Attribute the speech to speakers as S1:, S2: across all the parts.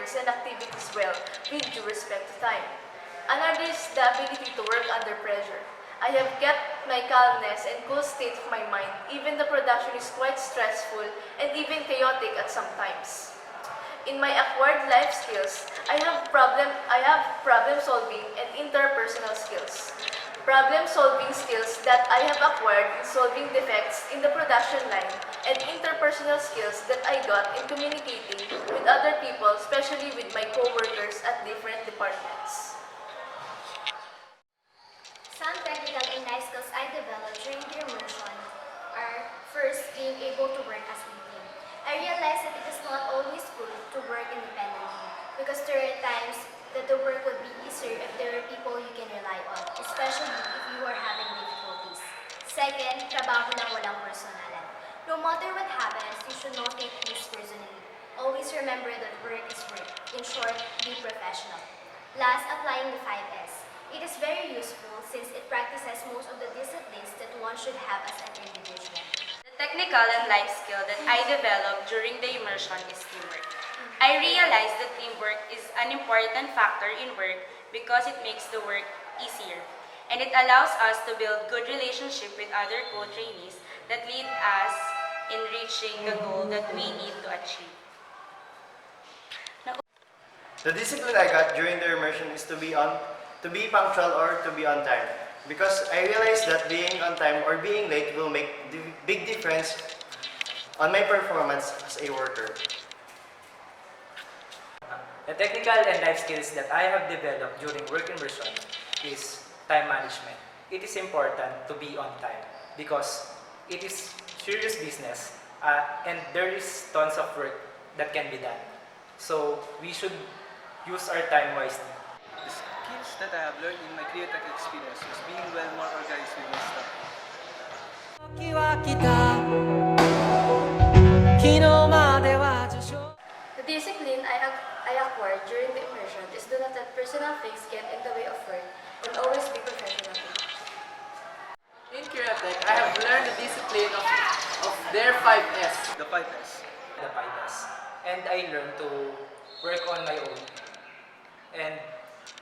S1: works and activities well, with due respect to time. Another is the ability to work under pressure. I have kept my calmness and cool state of my mind, even the production is quite stressful and even chaotic at some times. In my acquired life skills, I have problem solving and interpersonal skills. Problem solving skills that I have acquired in solving defects in the production line and interpersonal skills that I got in communicating with other people, especially with my co-workers at different departments.
S2: Some technical and life skills I developed during the immersion are first, being able to work as a team. I realized that it is not always good to work independently because there are times that the work would be easier if there are people you can rely on, especially if you are having difficulties. Second, trabaho lang walang personalan. No matter what happens, you should not take things personally. Always remember that work is work. In short, be professional. Last, applying the 5S. It is very useful since it practices most of the disciplines that one should have as an individual.
S3: The technical and life skill that I developed during the immersion is teamwork. I realized that teamwork is an important factor in work because it makes the work easier. And it allows us to build good relationship with other co-trainees that lead us in reaching the goal that we need to achieve.
S4: The discipline I got during the immersion is to be punctual or to be on time. Because I realized that being on time or being late will make a big difference on my performance as a worker.
S5: The technical and life skills that I have developed during work immersion is time management. It is important to be on time because it is serious business and there is tons of work that can be done. So we should use our time wisely.
S6: The skills that I have learned in my Creotec experience was being more organized with my stuff.
S1: The discipline I acquired during the immersion is to not let personal things get in the way of work and always be professional.
S7: In Creotec, I have learned the discipline of their 5S.
S6: The 5S.
S5: The 5S. And I learned to work on my own and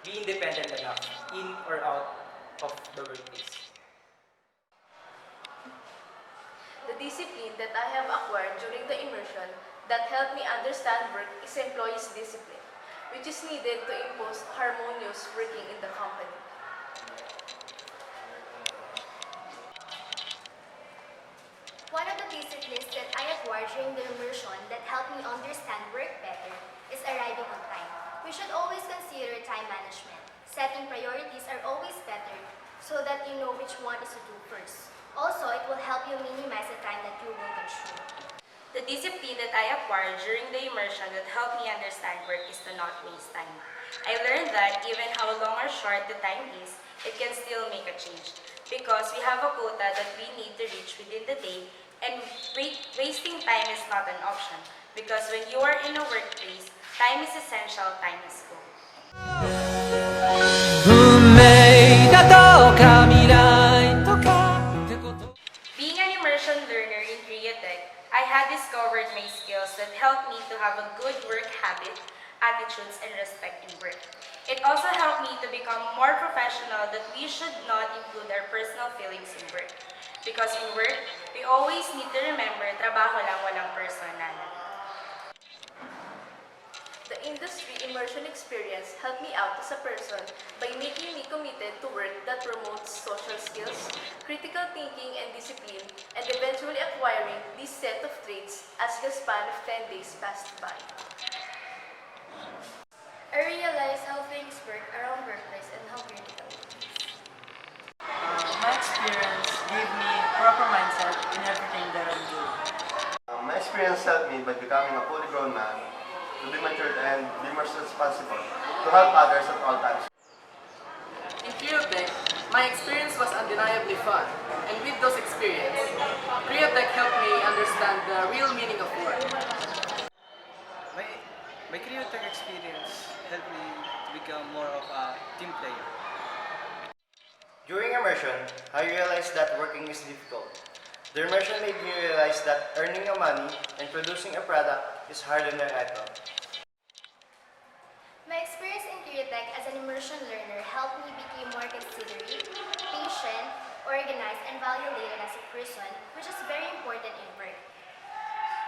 S5: be independent enough in or out of the workplace.
S1: The discipline that I have acquired during the immersion that helped me understand work is employees' discipline, which is needed to impose harmonious working in the company.
S2: One of the disciplines that I acquired during the immersion that helped me understand work better is arriving on time. We should always consider time management. Setting priorities are always better so that you know which one is to do first. Also, it will help you minimize the time that you will consume.
S3: The discipline that I acquired during the immersion that helped me understand work is to not waste time. I learned that even how long or short the time is, it can still make a change because we have a quota that we need to reach within the day, and wasting time is not an option because when you are in a workplace, time is essential, time is gold. Being an immersion learner in Creotec, I had discovered my skills that helped me to have a good work habit, attitudes, and respect in work. It also helped me to become more professional that we should not include our personal feelings in work. Because in work, we always need to remember trabaho lang walang personalan.
S1: The industry immersion experience helped me out as a person by making me committed to work that promotes social skills, critical thinking and discipline, and eventually acquiring this set of traits as the span of 10 days passed by. I realized how things work around workplace and how critical it is.
S7: My experience gave me proper mindset in everything that I'm doing.
S4: My experience helped me by becoming a fully grown man, to be matured and be more responsible, to help others at all times.
S7: In Creotec, my experience was undeniably fun, and with those experiences, Creotec helped me understand the real meaning of work.
S6: My Creotec experience helped me to become more of a team player.
S4: During immersion, I realized that working is difficult. The immersion made me realize that earning money and producing a product is harder than I thought.
S2: Creotec as an immersion learner helped me become more considerate, patient, organized, and value-laden as a person, which is very important in work.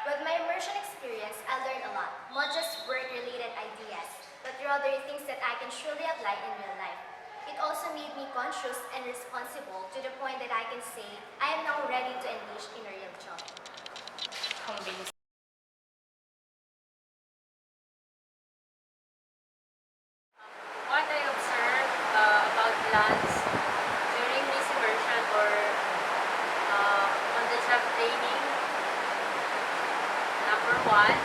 S2: With my immersion experience, I learned a lot, not just work-related ideas, but rather things that I can truly apply in real life. It also made me conscious and responsible to the point that I can say I am now ready to engage in a real job.
S3: What I observed about Lance during this immersion or on the job training, number one,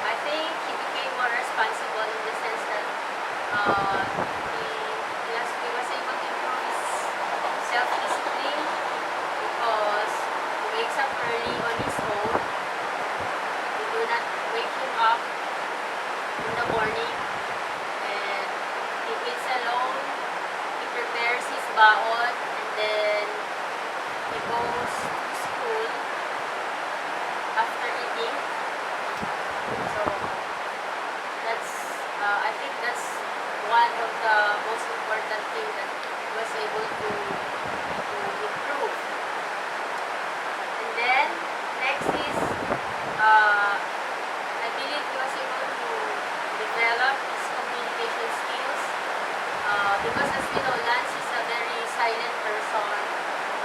S3: I think he became more responsible in the sense that he was able to improve his self-discipline because he wakes up early on his own. We do not wake him up in the morning, and he eats alone. He prepares his baon, and then he goes to school after eating. So that's I think that's one of the most important thing that he was able to improve. And then next is I believe he was able to develop his communication skills because as we know, Lance is a very silent person,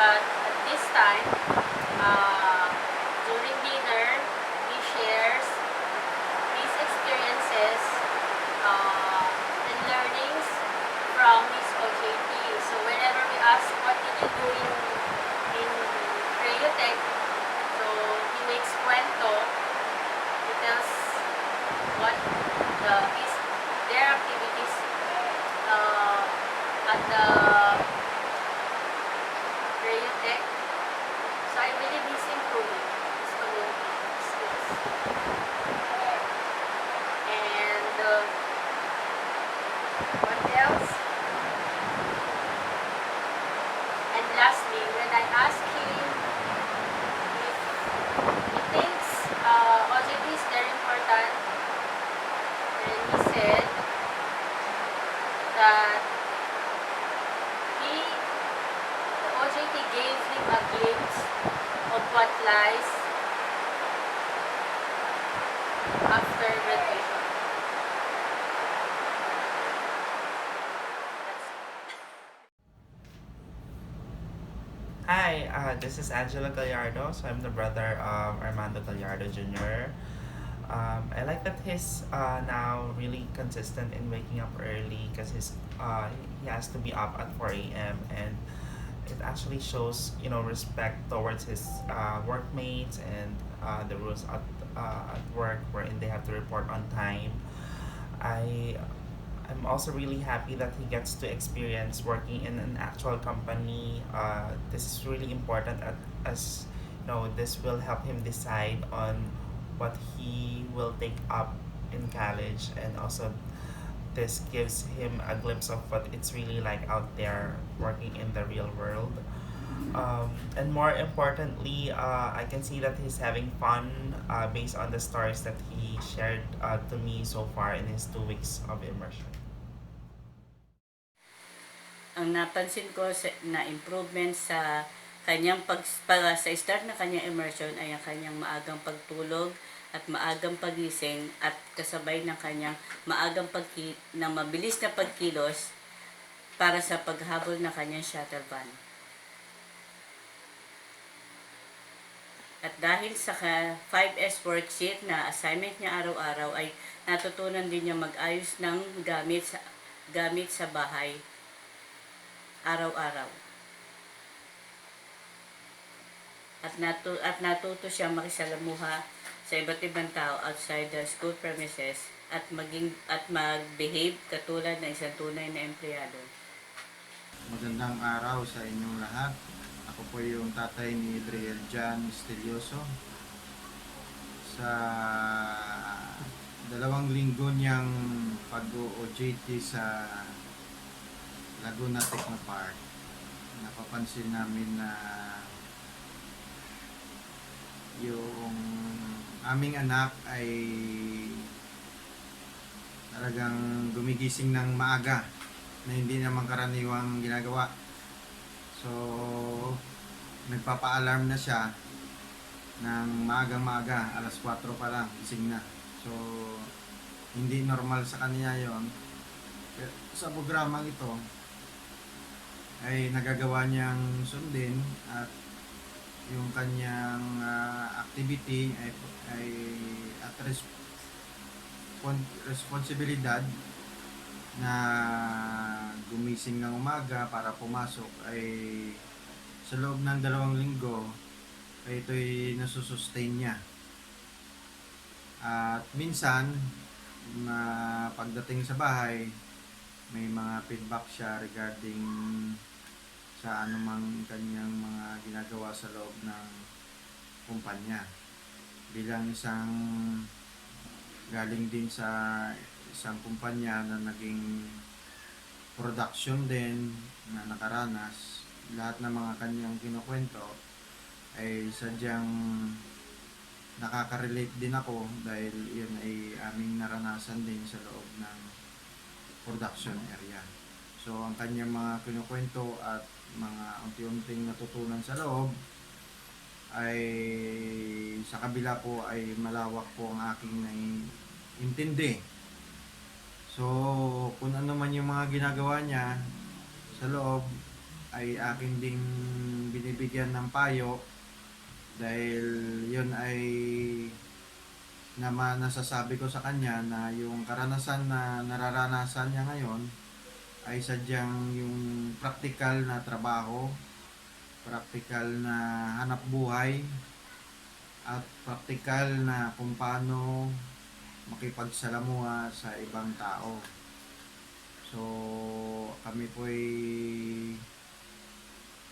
S3: but at this time during dinner he shares his experiences and learnings from his OJT. So whenever we ask what did you do in Creotec, so he makes cuento. He tells what their activities at the Creotec. So I believe he's improving his communication skills. And what else? And lastly, when I asked him if he thinks OJT is very important, and he said that the OJT gave him a glimpse of what lies after graduation.
S8: Hi, this is Angelo Gallardo. So I'm the brother of Armando Gallardo Jr. I like that he's now really consistent in waking up early because he has to be up at 4 a.m. and it actually shows respect towards his workmates and the rules at work wherein they have to report on time. I'm also really happy that he gets to experience working in an actual company. This is really important as this will help him decide on what he will take up in college, and also this gives him a glimpse of what it's really like out there working in the real world. And more importantly, I can see that he's having fun based on the stories that he shared to me so far in his 2 weeks of immersion.
S9: Ang napansin ko na improvement sa kanyang sa start na kanyang immersion ay ang kanyang maagang pagtulog at maagang pagising at kasabay ng kanyang ng mabilis na pagkilos para sa paghabol ng kanyang shuttle van. At dahil sa 5S worksheet na assignment niya araw-araw ay natutunan din niya mag-ayos ng gamit sa bahay araw-araw. At natuto siya makisalamuha sa iba't ibang tao outside the school premises at mag-behave katulad ng isang tunay na empleyado.
S10: Magandang araw sa inyong lahat. Ako po yung tatay ni Edriel Estelloso. Sa 2 linggo niyang pag-OJT sa Laguna Technopark, napapansin namin na yung aming anak ay talagang gumigising ng maaga na hindi naman karaniwang ginagawa. So, nagpapa-alarm na siya ng maagang-maaga, alas 4 pa lang, gising na. So, hindi normal sa kanya yon. Sa programang ito, ay nagagawa niyang sundin at yung kanyang activity ay at responsibilidad na gumising ng umaga para pumasok ay sa loob ng 2 linggo ay ito'y nasusustain niya. At minsan na pagdating sa bahay may mga feedback siya regarding sa anumang kanyang mga ginagawa sa loob ng kumpanya. Bilang isang galing din sa isang kumpanya na naging production din na nakaranas, lahat ng mga kanyang kinukwento ay sadyang nakaka-relate din ako dahil yun ay aming naranasan din sa loob ng production area. So ang kanyang mga kinukwento at mga unti-unting natutunan sa loob ay sa kabila po ay malawak po ang aking naiintindi. So kung ano man yung mga ginagawa niya sa loob ay akin ding binibigyan ng payo dahil yun ay naman nasasabi ko sa kanya na yung karanasan na nararanasan niya ngayon ay sadyang yung praktikal na trabaho, praktikal na hanap buhay, at praktikal na kung paano makipagsalamuha sa ibang tao. So kami po ay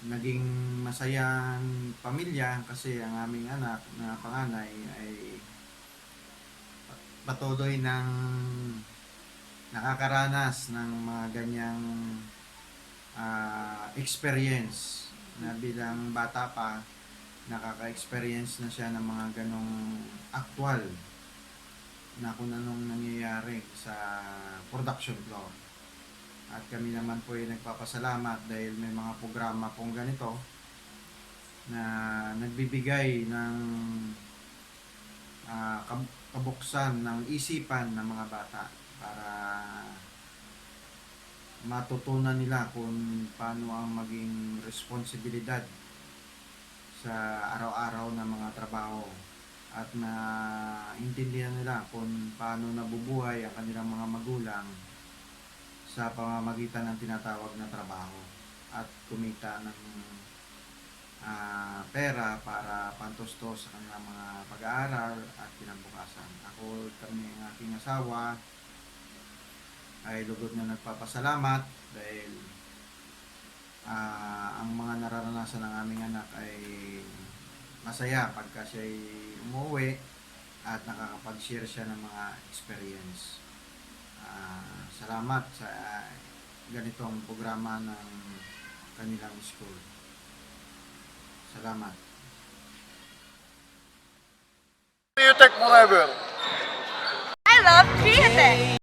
S10: naging masayang pamilya kasi ang aming anak na panganay ay patuloy ng nakakaranas ng mga ganyang experience na bilang bata pa nakaka-experience na siya ng mga ganong actual na kung anong nangyayari sa production floor. At kami naman po ay nagpapasalamat dahil may mga programa pong ganito na nagbibigay ng kabuksan ng isipan ng mga bata para matutunan nila kung paano ang maging responsibilidad sa araw-araw na mga trabaho at na intindihan nila kung paano nabubuhay ang kanilang mga magulang sa pamamagitan ng tinatawag na trabaho at kumita ng pera para pantustos sa kanilang mga pag-aaral at kinabukasan. Ako, kami ang aking asawa ay lugod na nagpapasalamat dahil ang mga nararanasan ng aming anak ay masaya pagka siya ay umuwi at nakakapag-share siya ng mga experience. Salamat sa ganitong programa ng kanilang school. Salamat.
S11: Creotec forever!
S3: I love Creotec!